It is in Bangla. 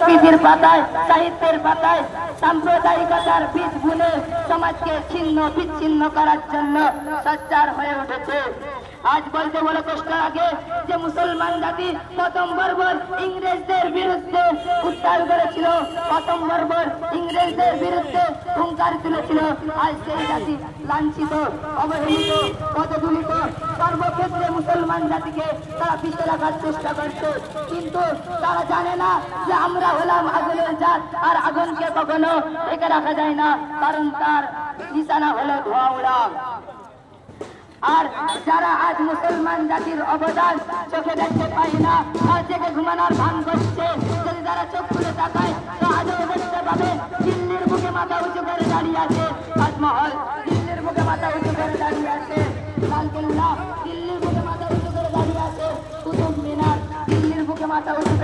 বিধির পাতায় সাহিত্যের পাতায় সাম্প্রদায়িকতার বীজ বুনে সমাজকে ছিন্ন বিচ্ছিন্ন করার জন্য সোচ্চার হয়ে উঠেছে। আজ বলতে বলে কষ্ট লাগে যে মুসলমান জাতি প্রথম বর্বর ইংরেজদের বিরুদ্ধে উত্তাল করেছিল, প্রথম বর্বর ইংরেজদের বিরুদ্ধে হুঙ্কার তুলেছিল। আজ সেই জাতি লাঞ্ছিত, অবহেলিত, পদদলিত, সর্বক্ষেত্রে মুসলমান জাতিকে তারা পিছিয়ে রাখার চেষ্টা করছে। কিন্তু তারা জানে না যে আমরা হলাম আগুনের জাত, আর আগুনকে কখনো ঢেকে রাখা যায় না, কারণ তার নিশানা হলো ধোঁয়া ওড়া। আর যারা আজ মুসলমান জাতির অবদান চোখে দেখতে পায় না, আর জেগে ঘুমানোর ভান করছে, যদি তারা চোখ খুলে তাকায় তো আজও দেখতে পাবে দিল্লির বুকে মাথা উঁচু করে দাঁড়িয়ে আছে তাজমহল, দিল্লির বুকে মাথা উঁচু করে দাঁড়িয়ে আছে লালকেল্লা, দিল্লির বুকে মাথা উঁচু করে দাঁড়িয়ে আছে কুতুব মিনার, দিল্লির বুকে মাথা উঁচু